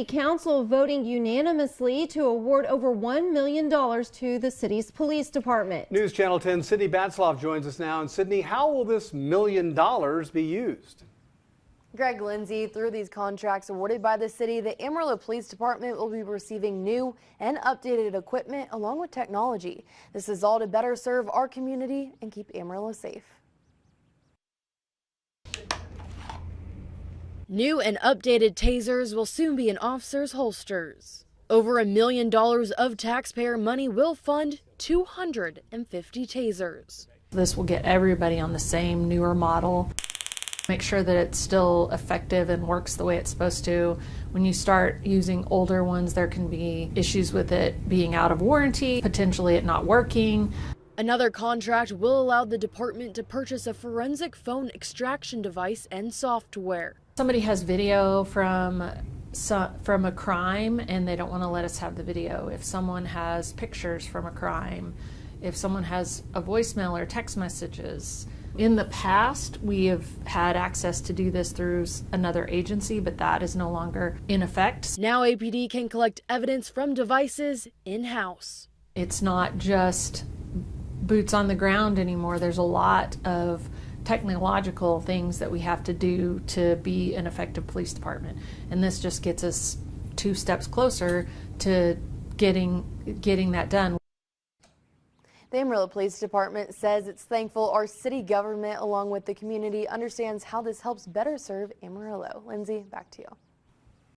Council voting unanimously to award over $1 million to the city's police department. News Channel 10 Sydney Batzloff joins us now. And Sydney, how will this $1 million be used? Greg, Lindsay, through these contracts awarded by the city, the Amarillo Police Department will be receiving new and updated equipment along with technology. This is all to better serve our community and keep Amarillo safe. New and updated tasers will soon be in officers' holsters. Over $1 million of taxpayer money will fund 250 tasers. This will get everybody on the same newer model. Make sure that it's still effective and works the way it's supposed to. When you start using older ones, there can be issues with it being out of warranty, potentially it not working. Another contract will allow the department to purchase a forensic phone extraction device and software. Somebody has video from a crime and they don't want to let us have the video. If someone has pictures from a crime, if someone has a voicemail or text messages. In the past, we have had access to do this through another agency, but that is no longer in effect. Now APD can collect evidence from devices in-house. It's not just boots on the ground anymore. There's a lot of technological things that we have to do to be an effective police department. And this just gets us 2 steps closer to getting that done. The Amarillo Police Department says it's thankful our city government, along with the community, understands how this helps better serve Amarillo. Lindsay, back to you.